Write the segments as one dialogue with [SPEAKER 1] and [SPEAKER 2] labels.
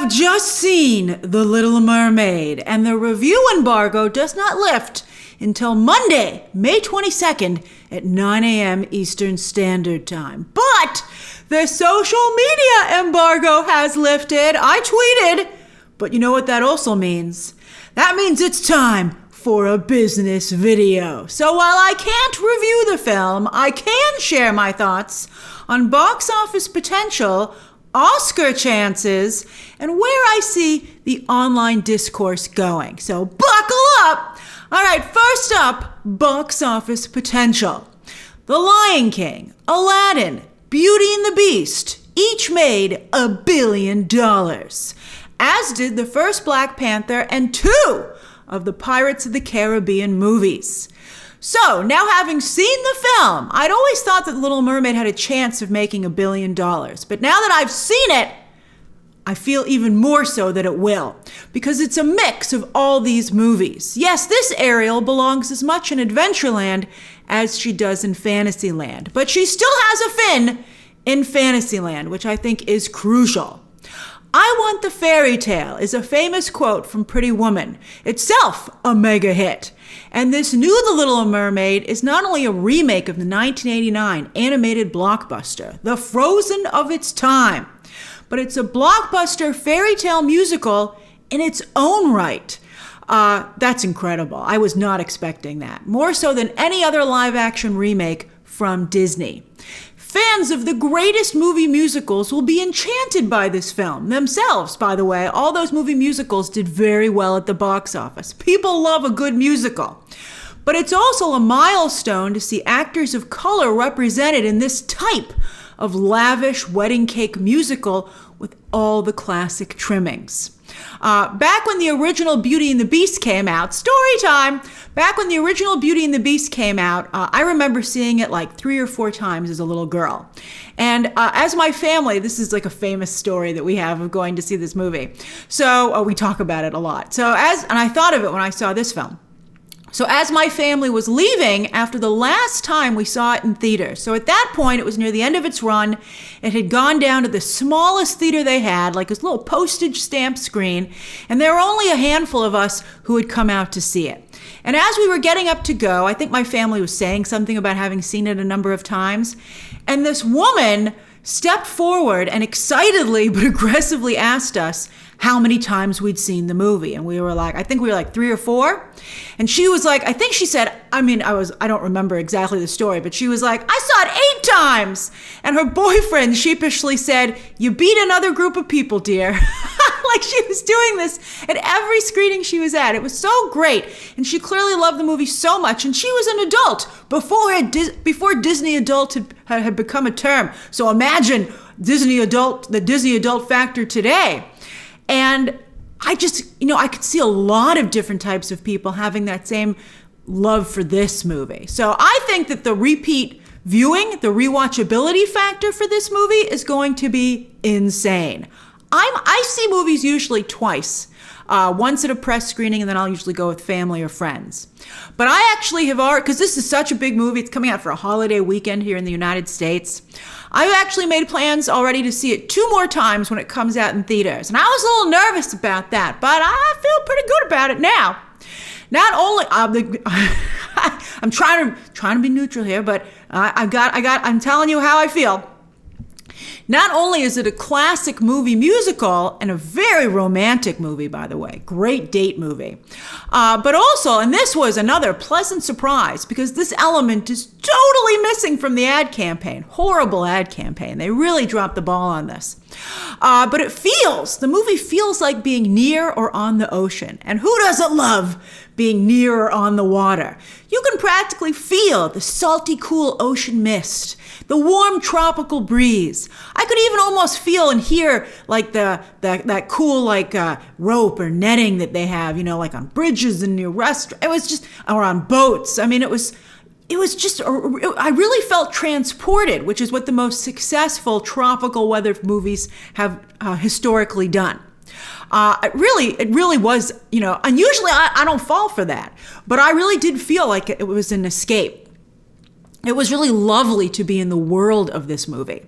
[SPEAKER 1] have just seen The Little Mermaid, and the review embargo does not lift until Monday, May 22nd at 9 a.m. Eastern Standard Time. But the social media embargo has lifted. I tweeted, but you know what that also means? That means it's time for a business video. So while I can't review the film, I can share my thoughts on box office potential, Oscar chances, and where I see the online discourse going. So buckle up. All right, first up, box office potential. The Lion King, Aladdin, Beauty and the Beast each made $1 billion, as did the first Black Panther and 2 of the Pirates of the Caribbean movies. So, now having seen the film, I'd always thought that Little Mermaid had a chance of making $1 billion. But now that I've seen it, I feel even more so that it will, because it's a mix of all these movies. Yes, this Ariel belongs as much in Adventureland as she does in Fantasyland, but she still has a fin in Fantasyland, which I think is crucial. "I want the fairy tale" is a famous quote from Pretty Woman, itself a mega hit. And this new The Little Mermaid is not only a remake of the 1989 animated blockbuster, the Frozen of its time, but it's a blockbuster fairy tale musical in its own right. That's incredible. I was not expecting that. More so than any other live-action remake from Disney. Fans of the greatest movie musicals will be enchanted by this film. Themselves, by the way, all those movie musicals did very well at the box office. People love a good musical. But it's also a milestone to see actors of color represented in this type of lavish wedding cake musical with all the classic trimmings. Back when the original Beauty and the Beast came out, story time! Back when the original Beauty and the Beast came out, I remember seeing it like 3 or 4 times as a little girl. And as my family, this is like a famous story that we have of going to see this movie. So we talk about it a lot. And I thought of it when I saw this film. So as my family was leaving after the last time we saw it in theaters, so at that point it was near the end of its run, it had gone down to the smallest theater they had, like this little postage stamp screen, and there were only a handful of us who had come out to see it. And as we were getting up to go, I think my family was saying something about having seen it a number of times, and this woman stepped forward and excitedly but aggressively asked us how many times we'd seen the movie. And we were like, I think we were like 3 or 4. And she was like, I think she said, I don't remember exactly the story, but she was like, I saw it 8 times. And her boyfriend sheepishly said, you beat another group of people, dear. Like she was doing this at every screening she was at. It was so great. And she clearly loved the movie so much. And she was an adult before Disney adult had become a term. So imagine the Disney adult factor today. And I just, I could see a lot of different types of people having that same love for this movie. So I think that the repeat viewing, the rewatchability factor for this movie is going to be insane. I see movies usually twice. Once at a press screening, and then I'll usually go with family or friends. But I actually have already, because this is such a big movie, it's coming out for a holiday weekend here in the United States. I've actually made plans already to see it 2 more times when it comes out in theaters. And I was a little nervous about that, but I feel pretty good about it now. Not only, I'm trying to be neutral here, but I'm telling you how I feel. Not only is it a classic movie musical, and a very romantic movie, by the way, great date movie, but also, and this was another pleasant surprise, because this element is totally missing from the ad campaign. Horrible ad campaign. They really dropped the ball on this. But the movie feels like being near or on the ocean. And who doesn't love being near or on the water? You can practically feel the salty, cool ocean mist, the warm tropical breeze. I could even almost feel and hear like that cool rope or netting that they have, like on bridges and near restaurants. It was just, or on boats. I mean, it was just, I really felt transported, which is what the most successful tropical weather movies have historically done. It really was, and usually I don't fall for that, but I really did feel like it was an escape. It was really lovely to be in the world of this movie.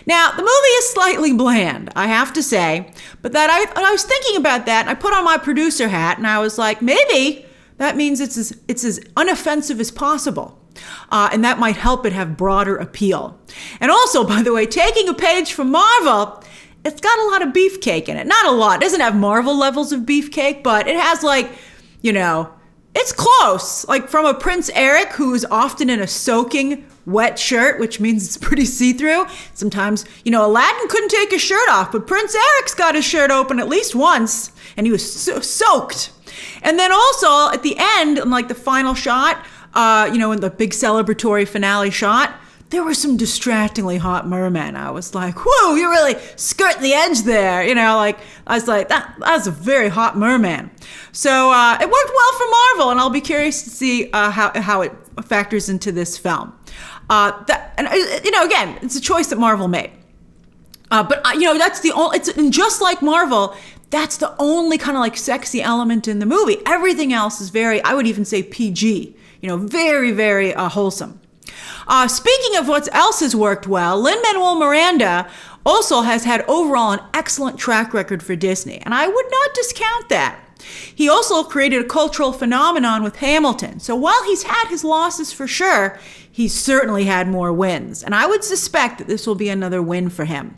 [SPEAKER 1] Now, the movie is slightly bland, I have to say, but that I was thinking about that, and I put on my producer hat, and I was like, maybe that means it's as unoffensive as possible. And that might help it have broader appeal. And also, by the way, taking a page from Marvel, it's got a lot of beefcake in it. Not a lot. It doesn't have Marvel levels of beefcake, but it has it's close. Like from a Prince Eric who's often in a soaking wet shirt, which means it's pretty see-through. Sometimes, Aladdin couldn't take his shirt off, but Prince Eric's got his shirt open at least once, and he was soaked. And then also at the end, in like the final shot, in the big celebratory finale shot, there were some distractingly hot mermen. I was like, whoa, you really skirt the edge there. I was like, that was a very hot merman. So it worked well for Marvel, and I'll be curious to see how it factors into this film. Again, it's a choice that Marvel made. But that's the only, and just like Marvel, that's the only kind of like sexy element in the movie. Everything else is very, I would even say PG, very, very wholesome. Speaking of what else has worked well, Lin-Manuel Miranda also has had overall an excellent track record for Disney, and I would not discount that. He also created a cultural phenomenon with Hamilton, so while he's had his losses for sure, he's certainly had more wins, and I would suspect that this will be another win for him.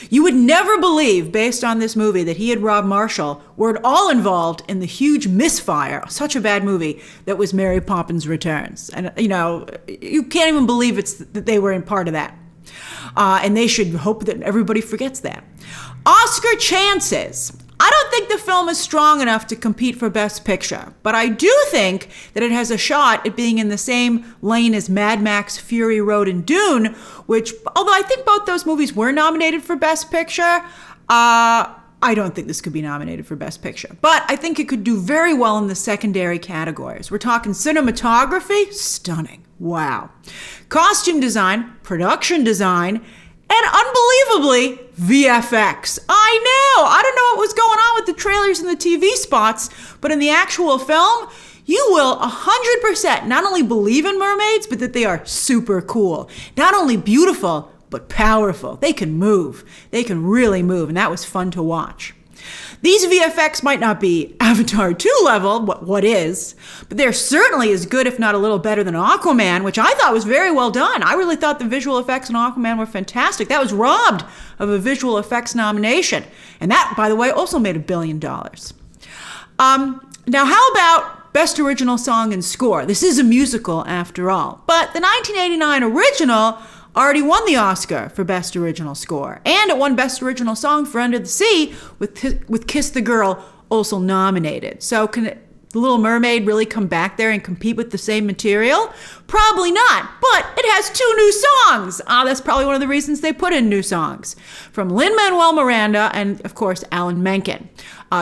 [SPEAKER 1] You would never believe, based on this movie, that he and Rob Marshall were at all involved in the huge misfire, such a bad movie, that was Mary Poppins Returns. And, you can't even believe that they were in part of that. And they should hope that everybody forgets that. Oscar chances. I don't think the film is strong enough to compete for Best Picture, but I do think that it has a shot at being in the same lane as Mad Max, Fury Road, and Dune, which, although I think both those movies were nominated for Best Picture, I don't think this could be nominated for Best Picture. But I think it could do very well in the secondary categories. We're talking cinematography, stunning, wow. Costume design, production design, and unbelievably, VFX. I don't know what was going on with the trailers and the TV spots, but in the actual film, you will 100% not only believe in mermaids, but that they are super cool. Not only beautiful, but powerful. They can move. They can really move, and that was fun to watch. These VFX might not be Avatar 2 level, what is, but they're certainly as good, if not a little better than Aquaman, which I thought was very well done. I really thought the visual effects in Aquaman were fantastic. That was robbed of a visual effects nomination. And that, by the way, also made $1 billion. Now, how about Best Original Song and Score? This is a musical after all, but the 1989 original already won the Oscar for Best Original Score, and it won Best Original Song for Under the Sea with Kiss the Girl also nominated. So can The Little Mermaid really come back there and compete with the same material? Probably not, but it has 2 new songs. That's probably one of the reasons they put in new songs. From Lin-Manuel Miranda and, of course, Alan Menken.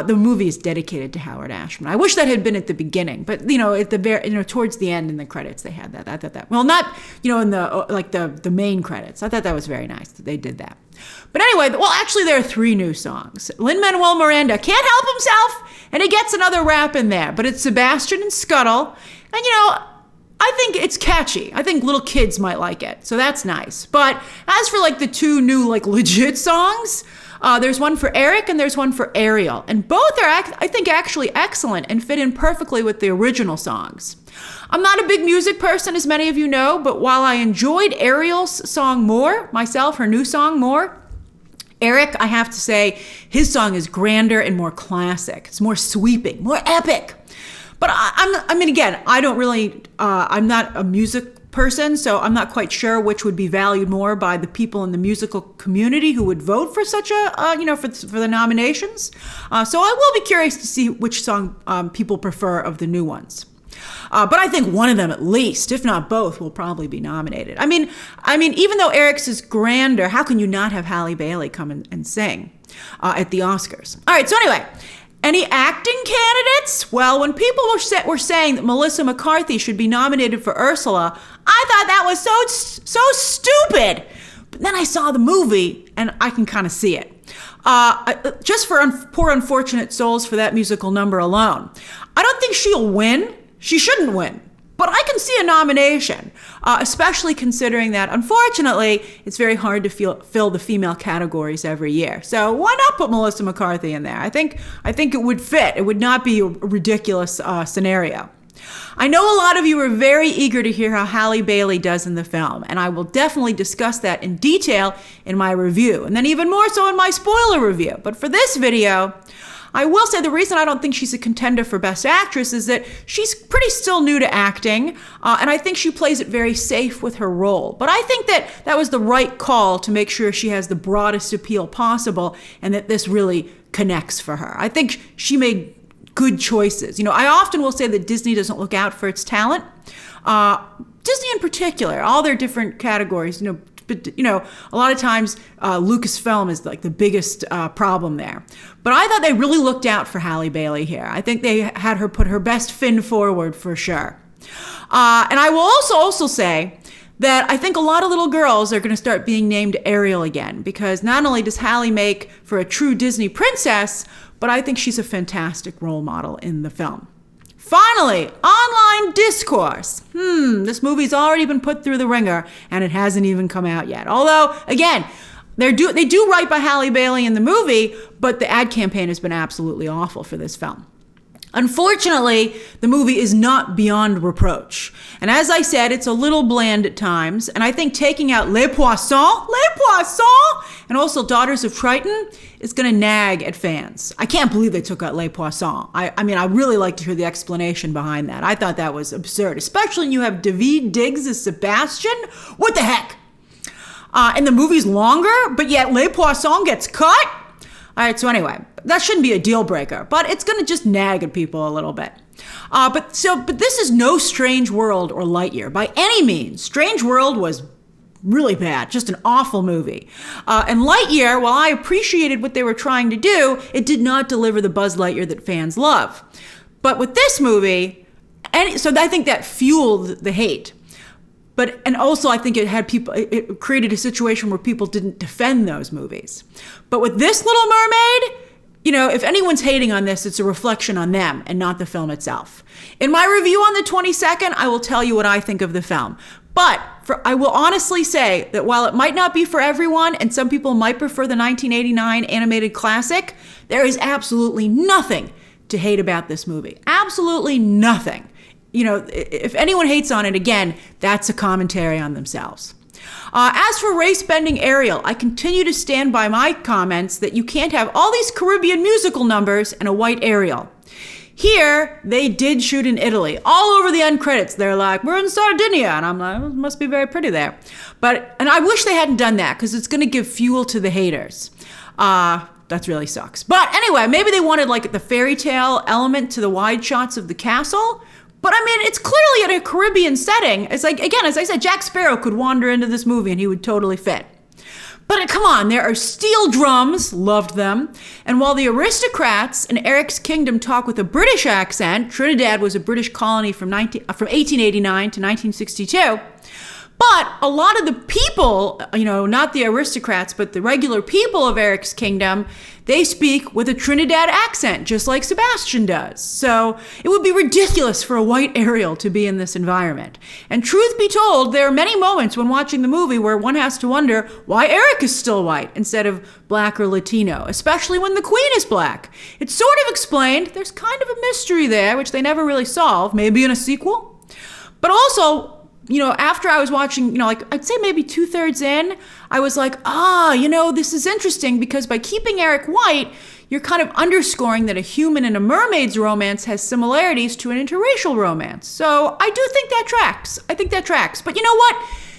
[SPEAKER 1] The movie is dedicated to Howard Ashman. I wish that had been at the beginning, but at the very, towards the end in the credits they had that. I thought that, well, not, in the main credits. I thought that was very nice that they did that. But anyway, well, actually there are 3 new songs. Lin-Manuel Miranda can't help himself, and he gets another rap in there, but it's Sebastian and Scuttle, and I think it's catchy. I think little kids might like it, so that's nice. But as for the 2 new legit songs, there's one for Eric and there's one for Ariel. And both are, I think, actually excellent and fit in perfectly with the original songs. I'm not a big music person, as many of you know, but while I enjoyed Ariel's song more, her new song more, Eric, I have to say, his song is grander and more classic. It's more sweeping, more epic. But again, I don't really, I'm not a music person, so I'm not quite sure which would be valued more by the people in the musical community who would vote for such for the nominations. So I will be curious to see which song people prefer of the new ones. But I think one of them at least, if not both, will probably be nominated. I mean, even though Eric's is grander, how can you not have Halle Bailey come and sing at the Oscars? All right, so anyway, any acting candidates? Well, when people were saying that Melissa McCarthy should be nominated for Ursula, I thought that was so stupid. But then I saw the movie, and I can kind of see it. Just for poor unfortunate souls for that musical number alone. I don't think she'll win. She shouldn't win. But I can see a nomination, especially considering that, unfortunately, it's very hard to fill the female categories every year. So why not put Melissa McCarthy in there? I think it would fit. It would not be a ridiculous scenario. I know a lot of you are very eager to hear how Halle Bailey does in the film, and I will definitely discuss that in detail in my review, and then even more so in my spoiler review. But for this video, I will say the reason I don't think she's a contender for Best Actress is that she's pretty still new to acting, and I think she plays it very safe with her role. But I think that was the right call to make sure she has the broadest appeal possible and that this really connects for her. I think she made good choices. I often will say that Disney doesn't look out for its talent. Disney in particular, all their different categories, but a lot of times Lucasfilm is like the biggest problem there. But I thought they really looked out for Halle Bailey here. I think they had her put her best fin forward for sure. And I will also say that I think a lot of little girls are going to start being named Ariel again, because not only does Halle make for a true Disney princess, but I think she's a fantastic role model in the film. Finally, online discourse. This movie's already been put through the ringer, and it hasn't even come out yet. Although, again, they do right by Halle Bailey in the movie, but the ad campaign has been absolutely awful for this film. Unfortunately, the movie is not beyond reproach. And as I said, it's a little bland at times. And I think taking out Les Poissons, and also Daughters of Triton is going to nag at fans. I can't believe they took out Les Poissons. I mean, I really like to hear the explanation behind that. I thought that was absurd, especially when you have Daveed Diggs as Sebastian. What the heck? And the movie's longer, but yet Les Poissons gets cut? All right, so anyway, that shouldn't be a deal breaker, but it's going to just nag at people a little bit. But this is no Strange World or Lightyear by any means. Strange World was really bad, just an awful movie. And Lightyear, while I appreciated what they were trying to do, it did not deliver the Buzz Lightyear that fans love. But with this movie, so I think that fueled the hate. And also I think it created a situation where people didn't defend those movies. But with this Little Mermaid, if anyone's hating on this, it's a reflection on them and not the film itself. In my review on the 22nd, I will tell you what I think of the film. But I will honestly say that while it might not be for everyone, and some people might prefer the 1989 animated classic, there is absolutely nothing to hate about this movie. Absolutely nothing. If anyone hates on it, again, that's a commentary on themselves. As for race-bending Ariel, I continue to stand by my comments that you can't have all these Caribbean musical numbers and a white Ariel. Here, they did shoot in Italy. All over the end credits, they're like, we're in Sardinia. And I'm like, it must be very pretty there. And I wish they hadn't done that, because it's going to give fuel to the haters. That really sucks. But anyway, maybe they wanted like the fairy tale element to the wide shots of the castle. But I mean, it's clearly in a Caribbean setting. It's like, again, as I said, Jack Sparrow could wander into this movie and he would totally fit. But come on, there are steel drums, loved them. And while the aristocrats in Eric's kingdom talk with a British accent, Trinidad was a British colony from 1889 to 1962. But a lot of the people, not the aristocrats, but the regular people of Eric's kingdom, they speak with a Trinidad accent, just like Sebastian does. So it would be ridiculous for a white Ariel to be in this environment. And truth be told, there are many moments when watching the movie where one has to wonder why Eric is still white instead of black or Latino, especially when the queen is black. It's sort of explained. There's kind of a mystery there, which they never really solve, maybe in a sequel. But also, after I was watching, I'd say maybe 2/3 in, I was like, this is interesting, because by keeping Eric white, you're kind of underscoring that a human and a mermaid's romance has similarities to an interracial romance. So I do think that tracks. I think that tracks. But you know what?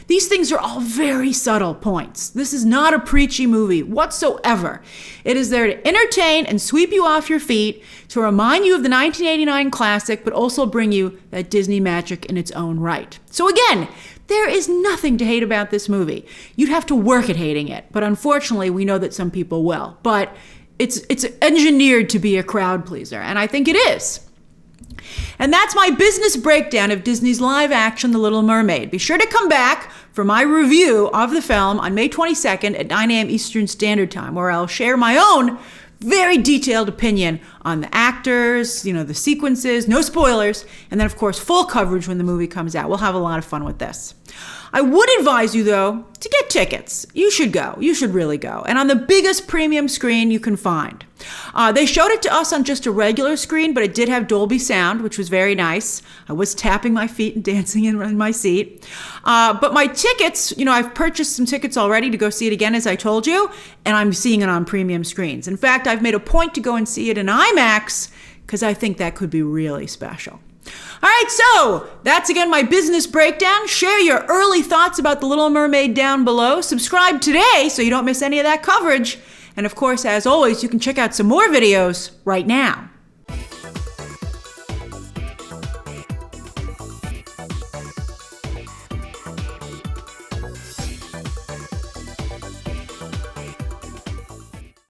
[SPEAKER 1] These things are all very subtle points. This is not a preachy movie whatsoever. It is there to entertain and sweep you off your feet, to remind you of the 1989 classic, but also bring you that Disney magic in its own right. So again, there is nothing to hate about this movie. You'd have to work at hating it, but unfortunately, we know that some people will. But it's engineered to be a crowd pleaser, and I think it is. And that's my business breakdown of Disney's live action The Little Mermaid. Be sure to come back for my review of the film on May 22nd at 9 a.m. Eastern Standard Time, where I'll share my own very detailed opinion on the actors, the sequences, no spoilers, and then of course full coverage when the movie comes out. We'll have a lot of fun with this. I would advise you though to get tickets. You should go. You should really go. And on the biggest premium screen you can find. They showed it to us on just a regular screen, but it did have Dolby sound, which was very nice. I was tapping my feet and dancing in my seat. But my tickets, I've purchased some tickets already to go see it again, as I told you, and I'm seeing it on premium screens. In fact, I've made a point to go and see it in IMAX because I think that could be really special. All right, so that's again my business breakdown. Share your early thoughts about The Little Mermaid down below. Subscribe today so you don't miss any of that coverage. And of course, as always, you can check out some more videos right now.